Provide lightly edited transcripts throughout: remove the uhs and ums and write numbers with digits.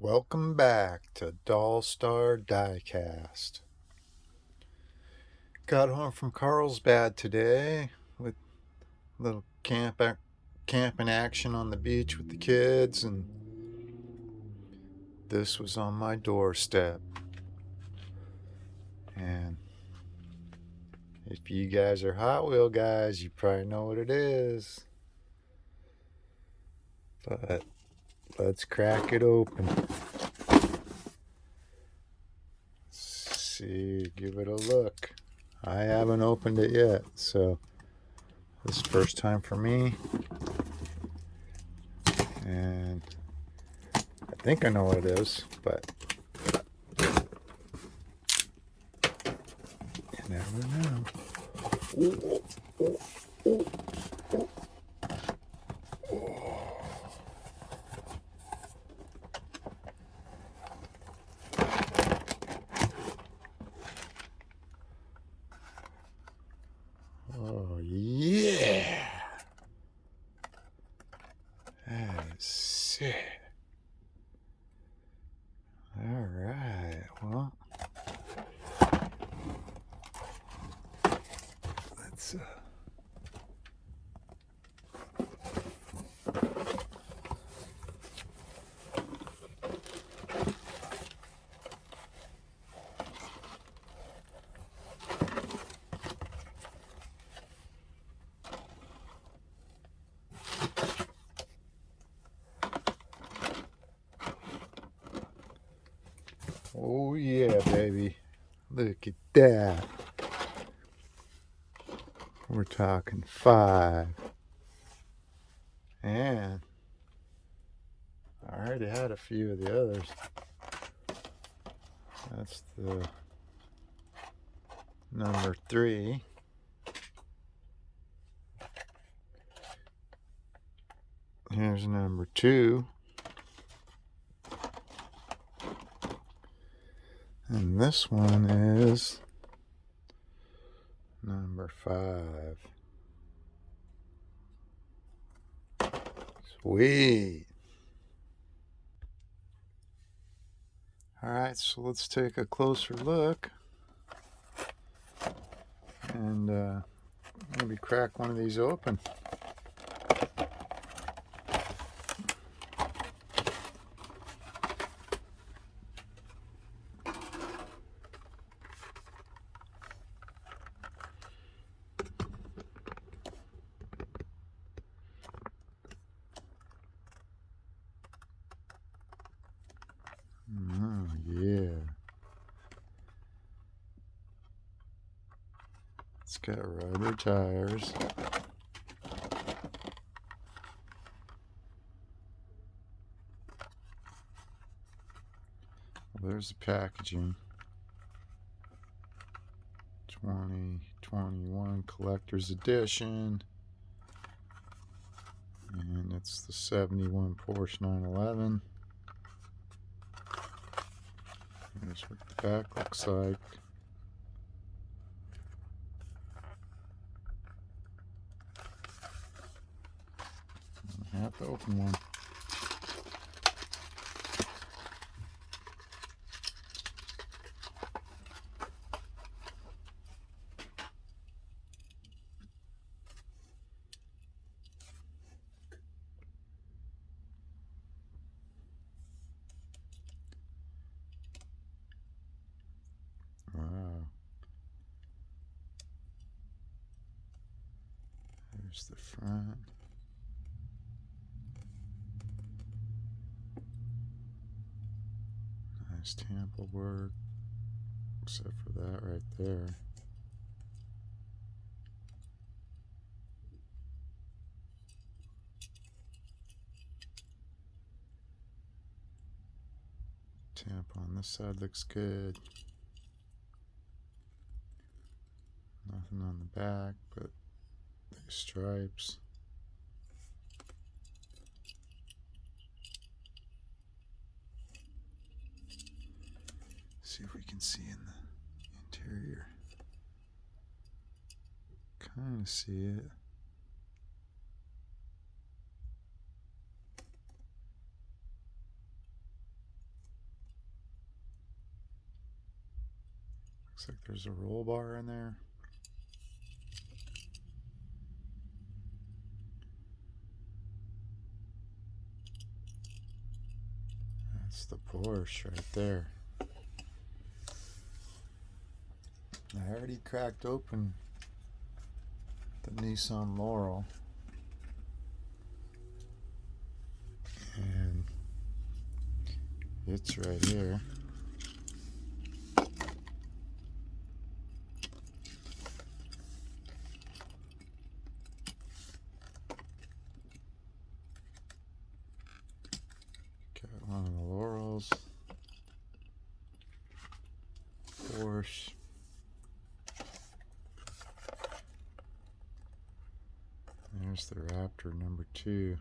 Welcome back to Doll Star Diecast. Got home from Carlsbad today with a little camping action on the beach with the kids, and this was on my doorstep. And if you guys are Hot Wheel guys, you probably know what it is. But let's crack it open. See, give it a look. I haven't opened it yet, so this is first time for me. And I think I know what it is, but you never know. Oh, yeah. That is sick. All right. Well, let's oh yeah, baby. Look at that. We're talking 5. And I already had a few of the others. That's the number 3. Here's number 2. And this one is number 5. Sweet. Alright, so let's take a closer look and maybe crack one of these open. Oh, yeah. It's got rubber tires. Well, there's the packaging. 2021 Collector's Edition. And it's the 71 Porsche 911. Here's what the back looks like. I have to open one. Wow. There's the front. Nice tamper work, except for that right there. Tamp on this side looks good. Nothing on the back, but these stripes. See if we can see in the interior. Kind of see it. Looks like there's a roll bar in there. That's the Porsche right there. I already cracked open the Nissan Laurel. And it's right here. Got one of the Laurels. Porsche. There's the Raptor number 2.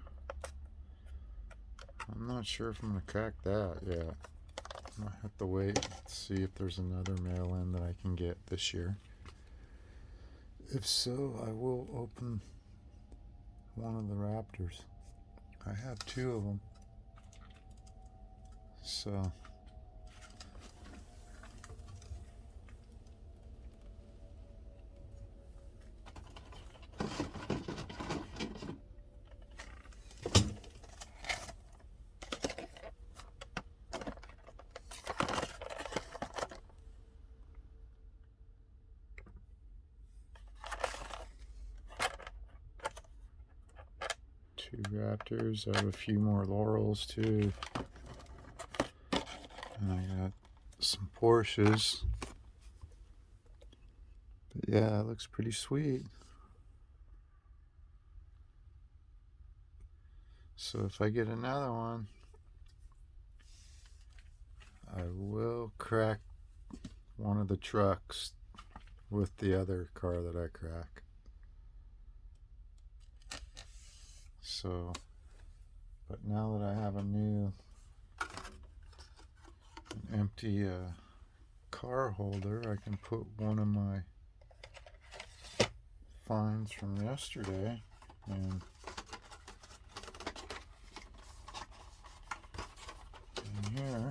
I'm not sure if I'm going to crack that yet. I might have to wait and see if there's another mail-in that I can get this year. If so, I will open one of the Raptors. I have 2 of them. So... two Raptors. I have a few more Laurels too. And I got some Porsches. But yeah, it looks pretty sweet. So if I get another one, I will crack one of the trucks with the other car that I crack. So, but now that I have an empty car holder, I can put one of my finds from yesterday in here.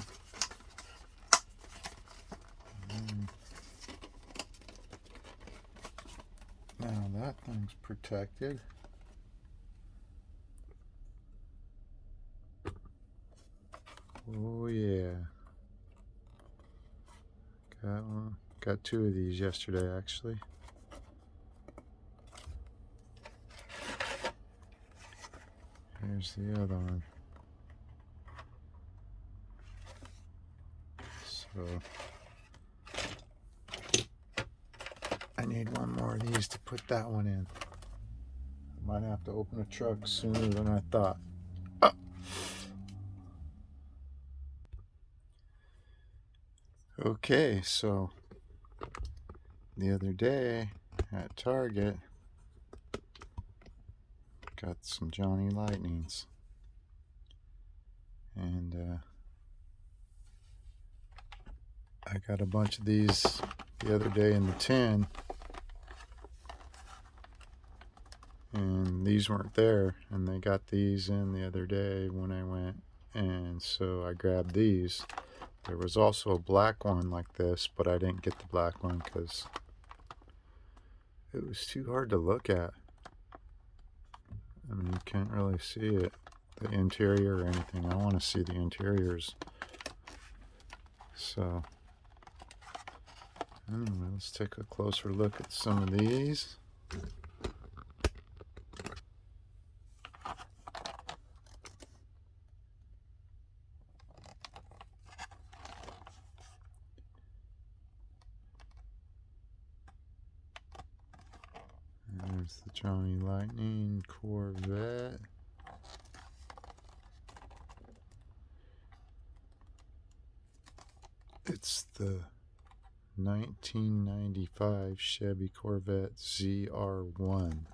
Now that thing's protected. Oh yeah. Got one. Got 2 of these yesterday actually. Here's the other one. So I need one more of these to put that one in. I might have to open a truck sooner than I thought. Oh. Okay, so the other day at Target, got some Johnny Lightnings. And I got a bunch of these the other day in the tin. And these weren't there, and they got these in the other day when I went, and so I grabbed these. There was also a black one like this, but I didn't get the black one because it was too hard to look at. I mean, you can't really see it, the interior or anything. I want to see the interiors. So, anyway, let's take a closer look at some of these. There's the Johnny Lightning Corvette. It's the 1995 Chevy Corvette ZR1.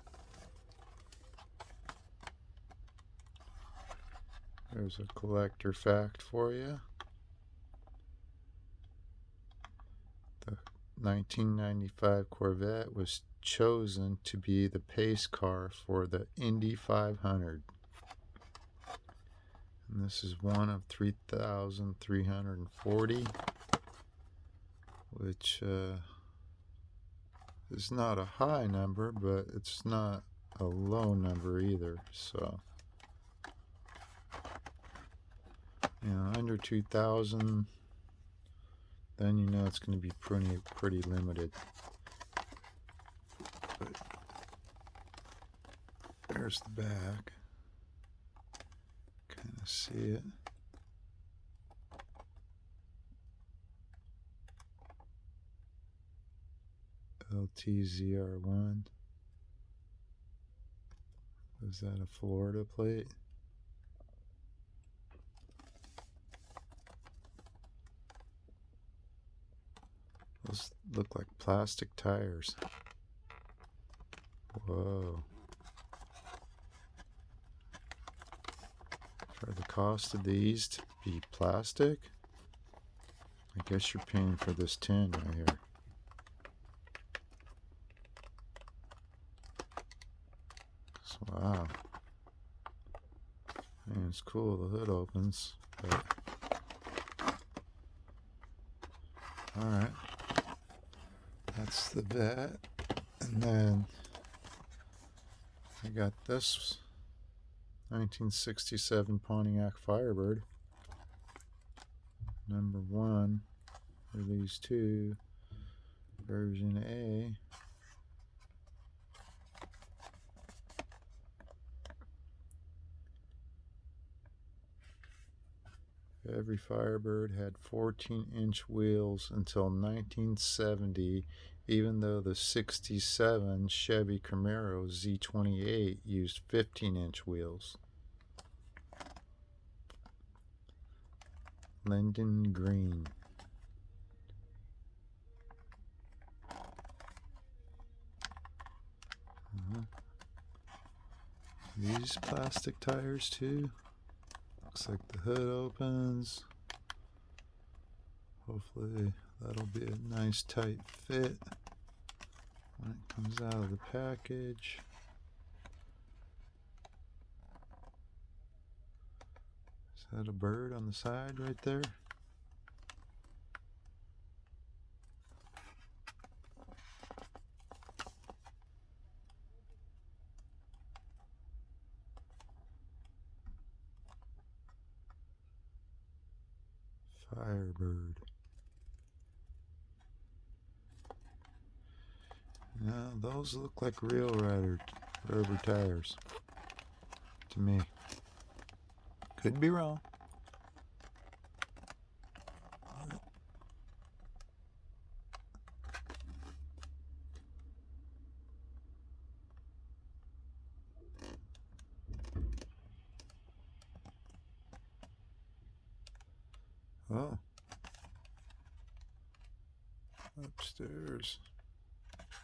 There's a collector fact for you. The 1995 Corvette was chosen to be the pace car for the Indy 500. And this is one of 3,340 which is not a high number, but it's not a low number either. So, you know, under 2,000, then you know it's going to be pretty limited. But there's the back. Kind of see it. LTZR1. Is that a Florida plate? Those look like plastic tires. Whoa. For the cost of these to be plastic, I guess you're paying for this tin right here. So, wow. And it's cool, the hood opens, but alright. That's the vet. And then I got this 1967 Pontiac Firebird. Number 1 for these two. Version A. Every Firebird had 14-inch wheels until 1970, even though the 67 Chevy Camaro Z28 used 15-inch wheels. Linden green. These plastic tires too. Looks like the hood opens. Hopefully that'll be a nice tight fit when it comes out of the package. Is that a bird on the side right there? Firebird. Now those look like real rubber tires to me. Could be wrong. Oh. Upstairs.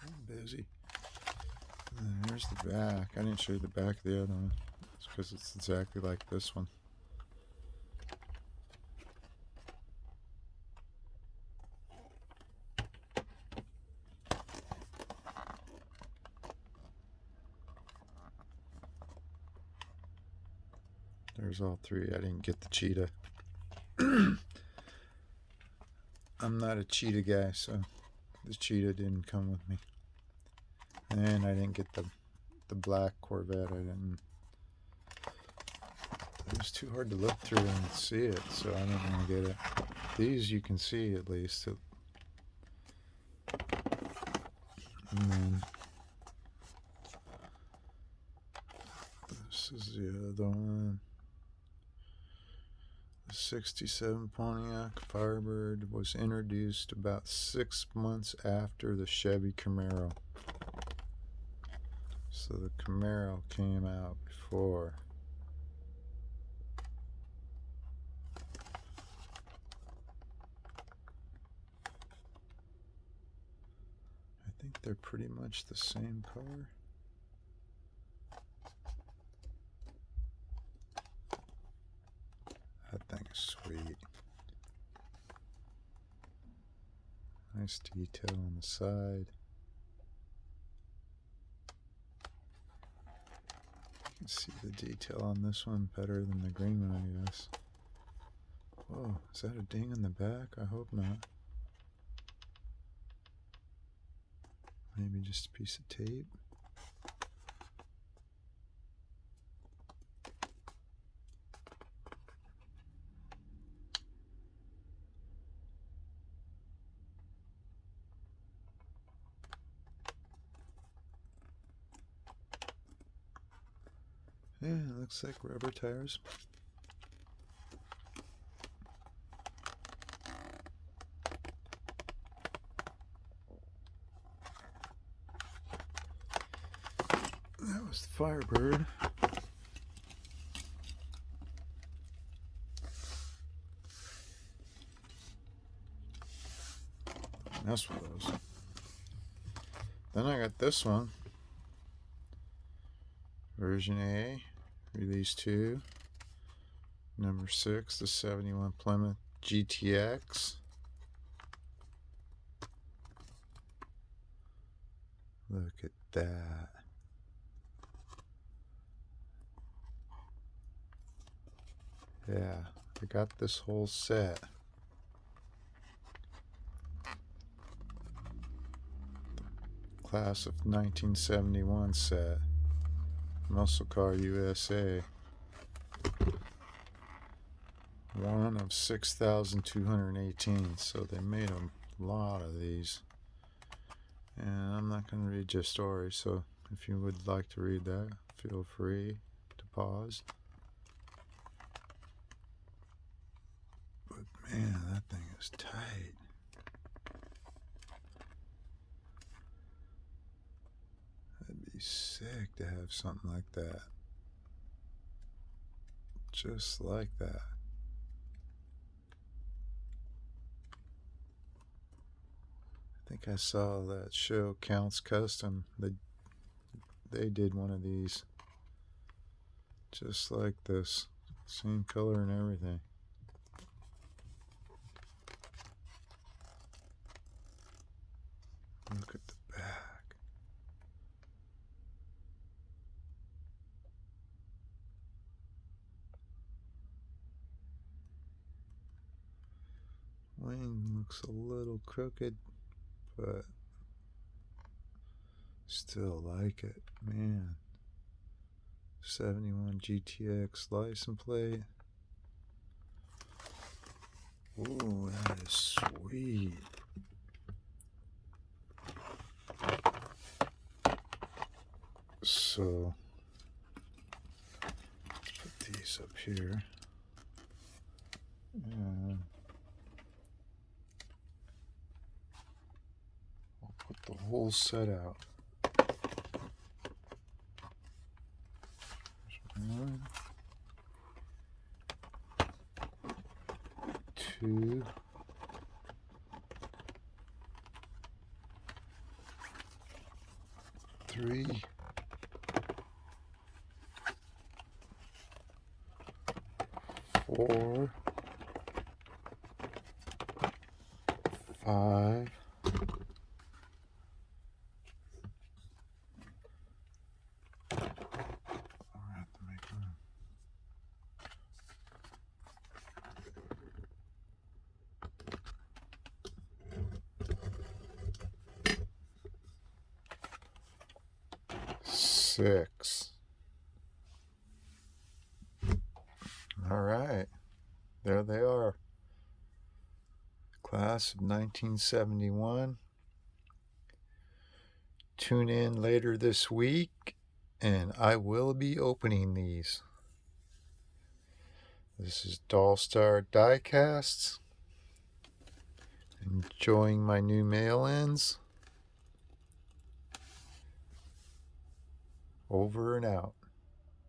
I'm busy. And there's the back. I didn't show you the back of the other one. It's because it's exactly like this one. There's all three. I didn't get the cheetah. I'm not a cheetah guy, so the cheetah didn't come with me. And I didn't get the black Corvette. I didn't. It was too hard to look through and see it, so I didn't want to get it. These you can see at least. And then this is the other one. The 67 Pontiac Firebird was introduced about 6 months after the Chevy Camaro. So the Camaro came out before. I think they're pretty much the same car. That thing is sweet. Nice detail on the side. You can see the detail on this one better than the green one, I guess. Whoa, is that a ding in the back? I hope not. Maybe just a piece of tape. Yeah, it looks like rubber tires. That was the Firebird. That's what it was. Then I got this one. Version A, Release 2, number 6, the 71 Plymouth GTX. Look at that. Yeah, I got this whole set. Class of 1971 set. Muscle Car USA. One of 6,218. So they made a lot of these. And I'm not going to read your story, so if you would like to read that, feel free to pause. But man, that thing is tight. That'd be sick to have something like that. Just like that. I think I saw that show Counts Custom. They did one of these. Just like this. Same color and everything. Look at the back. Wing looks a little crooked, but still like it. Man. 71 GTX license plate. Ooh, that is sweet. So, let's put these up here. And I'll put the whole set out. One, 2, 3, 4, 5, 6. All right, there they are. Class of 1971. Tune in later this week, and I will be opening these. This is Dollstar Diecasts. Enjoying my new mail-ins. Over and out.